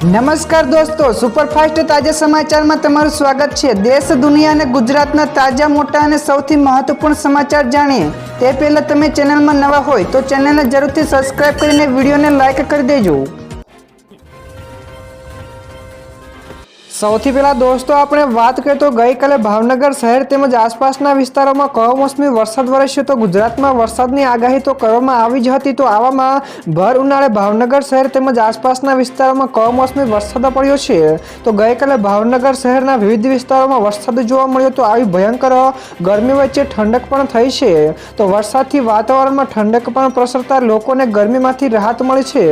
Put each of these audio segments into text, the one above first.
નમસ્કાર દોસ્તો, સુપરફાસ્ટ તાજા સમાચારમાં તમારું સ્વાગત છે। દેશ, દુનિયા અને ગુજરાતના તાજા, મોટા અને સૌથી મહત્વપૂર્ણ સમાચાર જાણીએ તે પહેલાં તમે ચેનલમાં નવા હોય તો ચેનલને જરૂરથી સબસ્ક્રાઇબ કરીને વિડીયોને લાઇક કરી દેજો। સૌથી પહેલાં દોસ્તો આપણે વાત કરીએ તો ગઈકાલે ભાવનગર શહેર તેમજ આસપાસના વિસ્તારોમાં કમોસમી વરસાદ વરસ્યો તો ગુજરાતમાં વરસાદની આગાહી તો કરવામાં આવી જ હતી। તો આવામાં ભર ઉનાળે ભાવનગર શહેર તેમજ આસપાસના વિસ્તારોમાં કમોસમી વરસાદ પડ્યો છે। તો ગઈકાલે ભાવનગર શહેરના વિવિધ વિસ્તારોમાં વરસાદ જોવા મળ્યો તો આવી ભયંકર ગરમી વચ્ચે ઠંડક પણ થઈ છે। તો વરસાદથી વાતાવરણમાં ઠંડક પણ પ્રસરતા લોકોને ગરમીમાંથી રાહત મળી છે।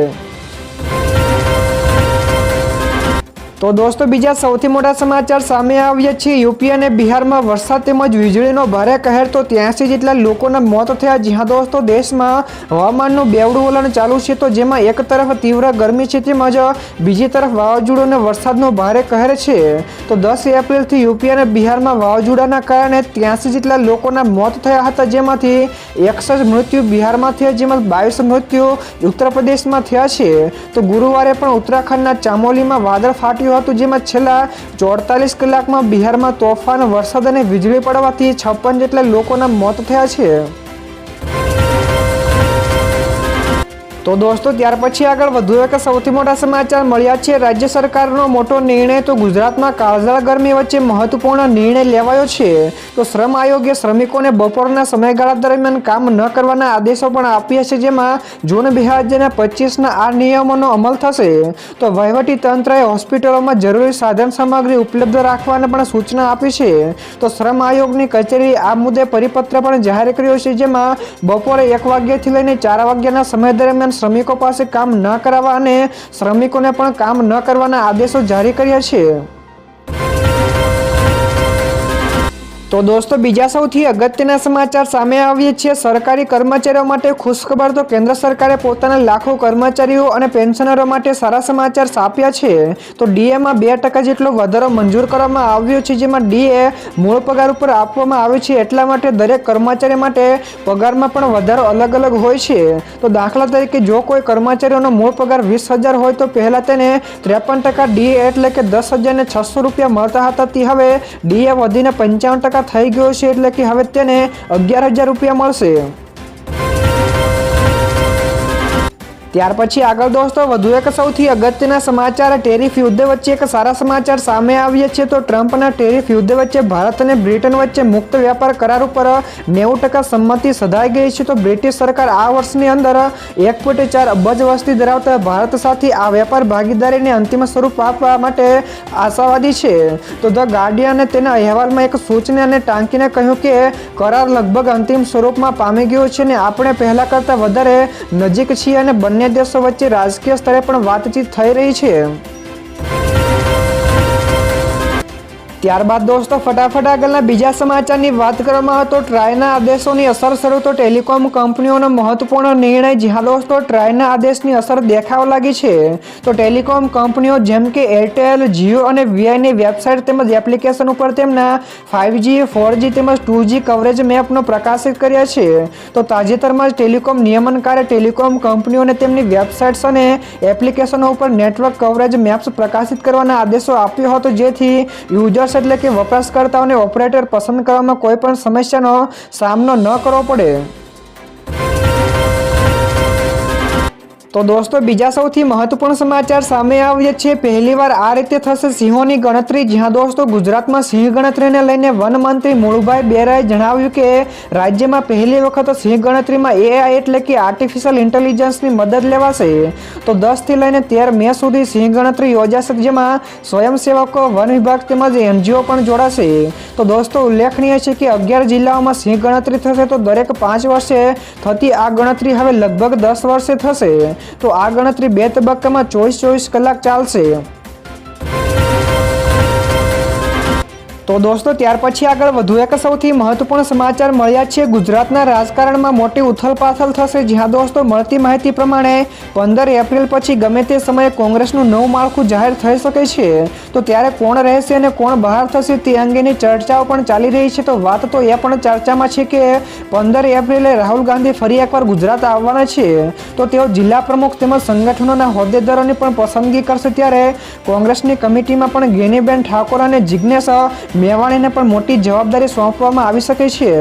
તો દોસ્તો બીજા સૌથી મોટા સમાચાર સામે આવ્યા છે। યુપી અને બિહારમાં વરસાદ તેમજ વીજળીનો ભારે કહેર તો 83 જેટલા લોકોના મોત થયા। જી હા દોસ્તો, દેશમાં હવામાનનું બેવડું વલણ ચાલુ છે। તો જેમાં એક તરફ તીવ્ર ગરમી છે તેમજ બીજી તરફ વાવાઝોડું અને વરસાદનો ભારે કહેર છે। તો 10 એપ્રિલથી યુપી અને બિહારમાં વાવાઝોડાના કારણે 83 જેટલા લોકોના મોત થયા હતા, જેમાંથી 61 મૃત્યુ બિહારમાં થયા, જેમાં 22 મૃત્યુ ઉત્તર પ્રદેશમાં થયા છે। તો ગુરુવારે પણ ઉત્તરાખંડના ચામોલીમાં વાદળ ફાટ્યું હતું, જેમાં છેલ્લા 44 કલાકમાં બિહારમાં તોફાન વરસાદ અને વીજળી પડવાથી 56 જેટલા લોકોના મોત થયા છે। તો દોસ્તો ત્યાર પછી આગળ વધુ એક સૌથી મોટા સમાચાર મળ્યા છે। રાજ્ય સરકારનો મોટો નિર્ણય તો ગુજરાતમાં કાળઝાળ ગરમી વચ્ચે મહત્વપૂર્ણ નિર્ણય લેવાયો છે। તો શ્રમ આયોગે શ્રમિકોને બપોરના સમયગાળા દરમિયાન કામ ન કરવાના આદેશો પણ આપ્યા છે, જેમાં જૂન 2025ના આ નિયમોનો અમલ થશે। તો વહીવટી તંત્રએ હોસ્પિટલોમાં જરૂરી સાધન સામગ્રી ઉપલબ્ધ રાખવાની પણ સૂચના આપી છે। તો શ્રમ આયોગની કચેરીએ આ મુદ્દે પરિપત્ર પણ જાહેર કર્યો છે, જેમાં બપોરે 1 વાગ્યાથી લઈને 4 વાગ્યાના સમય દરમિયાન શ્રમિકો પાસે કામ ન કરાવવા અને શ્રમિકોને પણ કામ ન કરવાના આદેશો જારી કર્યા છે। તો દોસ્તો બીજા સૌથી અગત્યના સમાચાર સામે આવ્યા છે। સરકારી કર્મચારીઓ માટે ખુશખબર તો કેન્દ્ર સરકારે પોતાના લાખો કર્મચારીઓ અને પેન્શનરો માટે સારા સમાચાર આપ્યા છે। તો ડીએમાં 2% જેટલો વધારો મંજૂર કરવામાં આવ્યો છે, જેમાં ડીએ મૂળ પગાર ઉપર આપવામાં આવે છે। એટલા માટે દરેક કર્મચારી માટે પગારમાં પણ વધારો અલગ અલગ હોય છે। તો દાખલા તરીકે જો કોઈ કર્મચારીઓનો મૂળ પગાર 20,000 હોય તો પહેલા તેને 53% ડીએ એટલે કે 10,600 રૂપિયા મળતા હતા, તે હવે ડીએ વધીને 55% થઈ ગયો છે, એટલે કે હવે તેને 11,000 રૂપિયા મળશે। ત્યાર પછી આગળ દોસ્તો વધુ એક સૌથી અગત્યના સમાચાર ટેરિફ યુદ્ધ વચ્ચે એક સારા સમાચાર સામે આવ્યા છે। તો ટ્રમ્પના ટેરિફ યુદ્ધ વચ્ચે ભારત અને બ્રિટન વચ્ચે મુક્ત વેપાર કરાર ઉપર 90% સંમતિ સધાઈ ગઈ છે। તો બ્રિટિશ સરકાર આ વર્ષની અંદર 1.4 અબજ વસ્તી ધરાવતા ભારત સાથે આ વેપાર ભાગીદારીને અંતિમ સ્વરૂપ આપવા માટે આશાવાદી છે। તો ધ ગાર્ડિયને તેના અહેવાલમાં એક સૂચના ટાંકીને કહ્યું કે કરાર લગભગ અંતિમ સ્વરૂપમાં પામી ગયો છે અને આપણે પહેલા કરતાં વધારે નજીક છીએ અને બંને દેશો વચ્ચે રાજકીય સ્તરે પણ વાતચીત થઈ રહી છે। ત્યારબાદ દોસ્તો ફટાફટ આગળના બીજા સમાચારની વાત કરવામાં આવે તો ટ્રાયના આદેશોની અસર શરૂ તો ટેલિકોમ કંપનીઓનો મહત્વપૂર્ણ નિર્ણય। જી હા દોસ્તો, ટ્રાયના આદેશની અસર દેખાવા લાગી છે। તો ટેલિકોમ કંપનીઓ જેમ કે એરટેલ, જીઓ અને વીઆઈની વેબસાઇટ તેમજ એપ્લિકેશન ઉપર તેમના 5G, 4G તેમજ 2G કવરેજ મેપનો પ્રકાશિત કર્યા છે। તો તાજેતરમાં જ ટેલિકોમ નિયમનકારે ટેલિકોમ કંપનીઓને તેમની વેબસાઇટ્સ અને એપ્લિકેશનો ઉપર નેટવર્ક કવરેજ મેપ્સ પ્રકાશિત કરવાના આદેશો આપ્યો હતો, જેથી યુઝર્સ એટલે કે વપરાશકર્તાઓને ઓપરેટર પસંદ કરવામાં કોઈ પણ સમસ્યાનો સામનો ન કરવો પડે। તો દોસ્તો બીજા સૌથી મહત્વપૂર્ણ સમાચાર સામે આવ્યા છે। પહેલીવાર આ રીતે થશે સિંહોની ગણતરી। જ્યાં દોસ્તો ગુજરાતમાં સિંહ ગણતરીને લઈને વન મંત્રી મુળુભાઈ બેરાએ જણાવ્યું કે રાજ્યમાં પહેલી વખત સિંહ ગણતરીમાં AI એટલે કે આર્ટિફિશિયલ ઇન્ટેલિજન્સની મદદ લેવાશે। તો 10 થી લઈને 13 મે સુધી સિંહ ગણતરી યોજાશે, જેમાં સ્વયંસેવકો, વન વિભાગ તેમજ NGO પણ જોડાશે। તો દોસ્તો ઉલ્લેખનીય છે કે 11 જિલ્લાઓમાં સિંહ ગણતરી થશે। તો દરેક 5 વર્ષે થતી આ ગણતરી હવે લગભગ 10 વર્ષે થશે। તો આ ગણતરી 2 તબક્કામાં 24 કલાક ચાલશે। તો દોસ્તો ત્યાર પછી આગળ વધુ એક સૌથી મહત્વપૂર્ણ સમાચાર મળ્યા છે. ગુજરાતના રાજકારણમાં મોટી ઉથલપાથલ થશે. જ્યાં દોસ્તો મળતી માહિતી પ્રમાણે 15 એપ્રિલ પછી ગમે તે સમયે કોંગ્રેસનું નવું માળખું જાહેર થઈ શકે છે. તો ત્યારે કોણ રહેશે અને કોણ બહાર થશે તે અંગેની ચર્ચાઓ પણ ચાલી રહી છે. તો વાત તો એ પણ ચર્ચામાં છે કે 15 એપ્રિલે રાહુલ ગાંધી ફરી એકવાર ગુજરાત આવવાના છે. તો તેઓ જિલ્લા પ્રમુખ તેમજ સંગઠનોના હોદ્દેદારોની પણ પસંદગી કરશે. ત્યારે કોંગ્રેસની કમિટીમાં પણ ગેનીબેન ઠાકોર અને જિગ્નેશ મેવાણીને પણ મોટી જવાબદારી સોંપવામાં આવી શકે છે.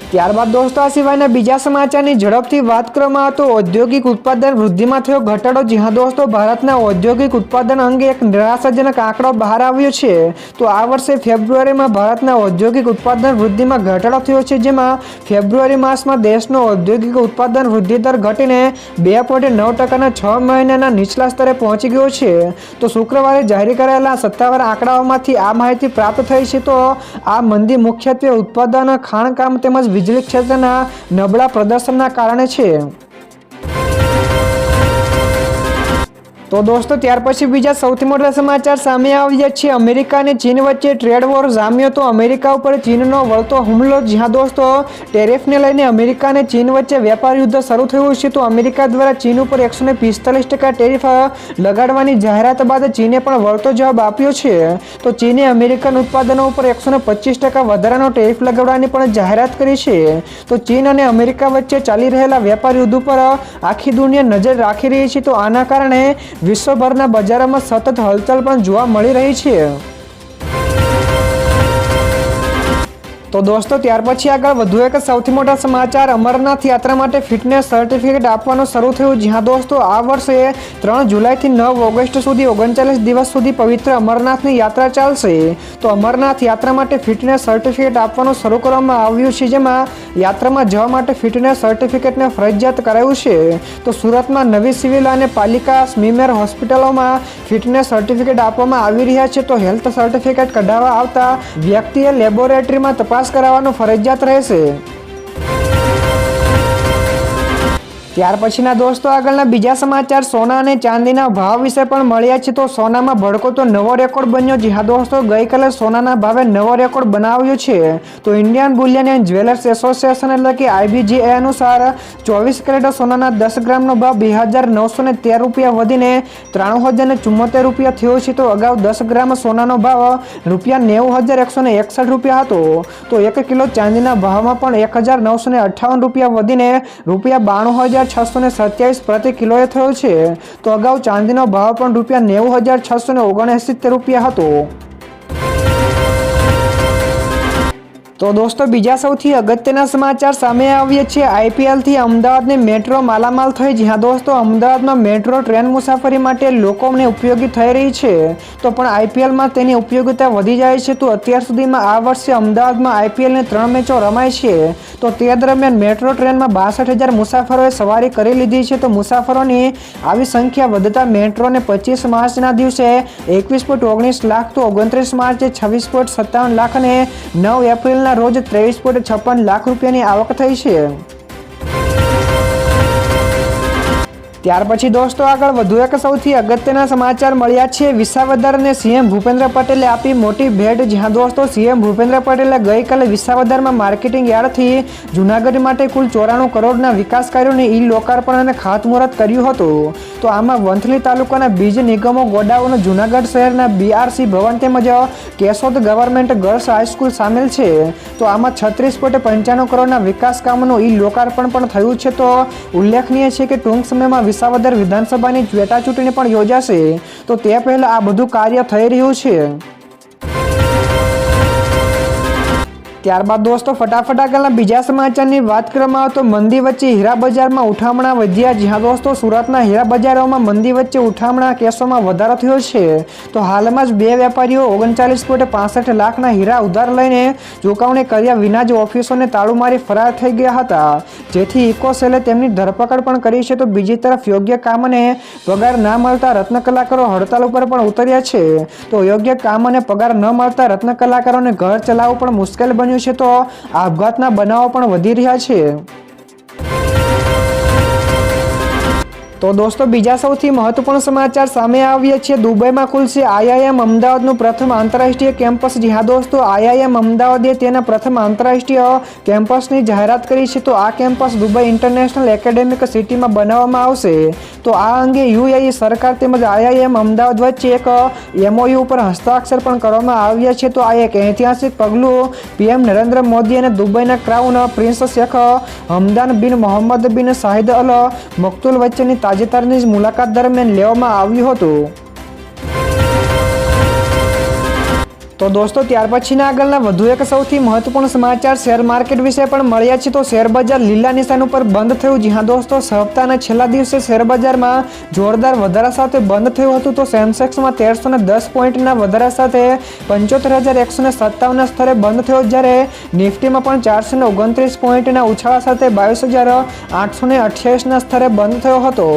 ત્યારબાદ દોસ્તો આ સિવાયના બીજા સમાચારની ઝડપથી વાત કરવામાં તો ઔદ્યોગિક ઉત્પાદન વૃદ્ધિમાં થયો ઘટાડો. જ્યાં દોસ્તો ભારતના ઔદ્યોગિક ઉત્પાદન અંગે એક નિરાશાજનક આંકડો બહાર આવ્યો છે. તો આ વર્ષે ફેબ્રુઆરીમાં ભારતના ઔદ્યોગિક ઉત્પાદન વૃદ્ધિમાં ઘટાડો થયો છે. જેમાં ફેબ્રુઆરી માસમાં દેશનો ઔદ્યોગિક ઉત્પાદન વૃદ્ધિ દર ઘટીને 2.9%ના 6 મહિનાના નીચલા સ્તરે પહોંચી ગયો છે. તો શુક્રવારે જાહેર કરાયેલા સત્તાવાર આંકડાઓમાંથી આ માહિતી પ્રાપ્ત થઈ છે. તો આ મંદી મુખ્યત્વે ઉત્પાદન, ખાણકામ તેમજ વીજળી ક્ષેત્રના નબળા પ્રદર્શનના કારણે છે. તો દોસ્તો ત્યાર પછી બીજા સૌથી મોટા સમાચાર સામે આવ્યા છે. અમેરિકા અને ચીન વચ્ચે ટ્રેડ વોર જામ્યો. તો અમેરિકા ઉપર ચીનનો વળતો હુમલો. જ્યાં દોસ્તો ટેરિફને લઈને અમેરિકા અને ચીન વચ્ચે વેપાર યુદ્ધ શરૂ થયું છે. તો અમેરિકા દ્વારા ચીન ઉપર 145% ટેરિફ લગાડવાની જાહેરાત બાદ ચીને પણ વળતો જવાબ આપ્યો છે. તો ચીને અમેરિકન ઉત્પાદનો ઉપર 125% વધારાનો ટેરિફ લગાડવાની પણ જાહેરાત કરી છે. તો ચીન અને અમેરિકા વચ્ચે ચાલી રહેલા વેપાર યુદ્ધ ઉપર આખી દુનિયા નજર રાખી રહી છે. તો આના કારણે વિશ્વભરના બજારોમાં સતત હલચલ પણ જોવા મળી રહી છે. તો દોસ્તો ત્યાર પછી આગળ વધુ એક સૌથી મોટા સમાચાર અમરનાથ યાત્રા માટે ફિટનેસ સર્ટિફિકેટ આપવાનું શરૂ થયું. જ્યાં દોસ્તો આ વર્ષે 3 જુલાઈથી 9 ઓગસ્ટ સુધી 39 દિવસ સુધી પવિત્ર અમરનાથની યાત્રા ચાલશે. તો અમરનાથ યાત્રા માટે ફિટનેસ સર્ટિફિકેટ આપવાનું શરૂ કરવામાં આવ્યું છે. જેમાં યાત્રામાં જવા માટે ફિટનેસ સર્ટિફિકેટને ફરજિયાત કરાયું છે. તો સુરતમાં નવી સિવિલ અને પાલિકા સ્મીમેર હોસ્પિટલોમાં ફિટનેસ સર્ટિફિકેટ આપવામાં આવી રહ્યા છે. તો હેલ્થ સર્ટિફિકેટ કઢાવવા આવતા વ્યક્તિએ લેબોરેટરીમાં તપાસ કરાવવાનું ફરજિયાત રહેશે. ત્યાર પછીના દોસ્તો આગળના બીજા સમાચાર સોના અને ચાંદીના ભાવ વિશે પણ મળ્યા છે. તો સોનામાં ભડકો નવો રેકોર્ડ બન્યો. જ્યાં દોસ્તો ગઈકાલે સોનાના ભાવે નવો રેકોર્ડ બનાવ્યો છે. તો Indian Boolean and jewellers association એટલે કે IBJA અનુસાર 24 કેરેટ સોનાના 10 ગ્રામનો ભાવ 2,913 રૂપિયા વધીને 93,074 રૂપિયા થયો છે. તો અગાઉ 10 ગ્રામ સોનાનો ભાવ ₹90,161 રૂપિયા હતો. તો 1 કિલો ચાંદીના ભાવમાં પણ 1,958 રૂપિયા વધીને ₹92,627 પ્રતિ કિલોએ થયો છે. તો અગાઉ ચાંદીનો ભાવ પણ ₹90,679 રૂપિયા હતો. તો દોસ્તો બીજા સૌથી અગત્યના સમાચાર સામે આવ્યા છે. IPLથી અમદાવાદની મેટ્રો માલામાલ થઈ. જ્યાં દોસ્તો અમદાવાદમાં મેટ્રો ટ્રેન મુસાફરી માટે લોકોને ઉપયોગી થઈ રહી છે. તો પણ IPLમાં તેની ઉપયોગિતા વધી જાય છે. તો અત્યાર સુધીમાં આ વર્ષે અમદાવાદમાં IPLની 3 મેચો રમાઈ છે. તો તે દરમિયાન મેટ્રો ટ્રેનમાં 62,000 મુસાફરોએ સવારી કરી લીધી છે. તો મુસાફરોની આવી સંખ્યા વધતા મેટ્રોને 25 માર્ચના દિવસે 21.19 લાખ, તો 29 માર્ચે 26.57 લાખ અને 9 એપ્રિલ રોજ 23.56 લાખ રૂપિયાની આવક થઈ છે. ત્યાર પછી દોસ્તો આગળ વધુ એક સૌથી અગત્યના સમાચાર મળ્યા છે. વિસાવદરને CM ભૂપેન્દ્ર પટેલે આપી મોટી ભેટ. જ્યાં દોસ્તો CM ભૂપેન્દ્ર પટેલે ગઈકાલે વિસાવદરમાં માર્કેટિંગ યાર્ડથી જૂનાગઢ માટે કુલ 94 કરોડના વિકાસ કાર્યોને લોકાર્પણ અને ખાતમુહૂર્ત કર્યું હતું. તો આમાં વંથલી તાલુકાના બીજ નિગમો, ગોડાઉન, જૂનાગઢ શહેરના BRC ભવન તેમજ કેશોદ ગવર્મેન્ટ ગર્લ્સ હાઈસ્કૂલ સામેલ છે. તો આમાં 36.95 કરોડના વિકાસ કામોનું લોકાર્પણ પણ થયું છે. તો ઉલ્લેખનીય છે કે ટૂંક સમયમાં વિસાવદર વિધાનસભાની પેટા ચૂંટણી પણ યોજાશે. તો તે પહેલા આ બધું કાર્ય થઈ રહ્યું છે. ત્યારબાદ દોસ્તો ફટાફટ આગળના બીજા સમાચારની વાત કરવામાં આવે તો મંદી વચ્ચે હીરા બજારમાં ઉઠામણા વધ્યા. જ્યાં દોસ્તો સુરતના હીરા બજારોમાં મંદી વચ્ચે ઉઠામણા કેસોમાં વધારો થયો છે. તો હાલમાં જ 2 વેપારીઓ 39.65 લાખના હીરા ઉધાર લઈને ચૂકવણી કર્યા વિના જ ઓફિસોને તાળું મારી ફરાર થઈ ગયા હતા. જેથી ઇકોસેલે તેમની ધરપકડ પણ કરી છે. તો બીજી તરફ યોગ્ય કામ અને પગાર ના મળતા રત્ન કલાકારો હડતાલ ઉપર પણ ઉતર્યા છે. તો યોગ્ય કામ અને પગાર ન મળતા રત્ન કલાકારોને ઘર ચલાવવું પણ મુશ્કેલ બન્યું છે. તો આપઘાતના બનાવો પણ વધી રહ્યા છે. તો તો દોસ્તો બીજા સૌથી મહત્વપૂર્ણ સમાચાર સામે આવ્યા છે. દુબઈમાં ખુલશે IIM અમદાવાદનું પ્રથમ આંતરરાષ્ટ્રીય કેમ્પસ. જી હા દોસ્તો, IIM અમદાવાદે તેના પ્રથમ આંતરરાષ્ટ્રીય કેમ્પસની જાહેરાત કરી છે. તો આ કેમ્પસ દુબઈ ઇન્ટરનેશનલ એકેડેમિક સિટીમાં બનાવવામાં આવશે. તો આ અંગે UAE સરકાર તેમજ IIM અમદાવાદ વચ્ચે એક MOU ઉપર હસ્તાક્ષર પણ કરવામાં આવ્યા છે. તો આ એક ઐતિહાસિક પગલું PM નરેન્દ્ર મોદી અને દુબઈના ક્રાઉન પ્રિન્સ શેખ હમદાન બિન મોહમ્મદ બિન શાહિદ અલ મકતુલ વચ્ચેની તાજેતરની જ મુલાકાત દરમિયાન લેવામાં આવ્યું હતું. તો દોસ્તો ત્યાર પછીના આગળના વધુ એક સૌથી મહત્વપૂર્ણ સમાચાર શેર માર્કેટ વિશે પણ મળ્યા છે. તો શેર બજાર લીલા નિશાન ઉપર બંધ થયું. જી હા દોસ્તો, સપ્તાહના છેલ્લા દિવસે શેર બજારમાં જોરદાર વધારા સાથે બંધ થયું હતું. તો સેન્સેક્સમાં 1310 પોઈન્ટના વધારા સાથે 75,157 સ્તરે બંધ થયો, જ્યારે નિફ્ટીમાં પણ 429 પોઈન્ટના ઉછાળા સાથે 22,828ના સ્તરે બંધ થયો હતો.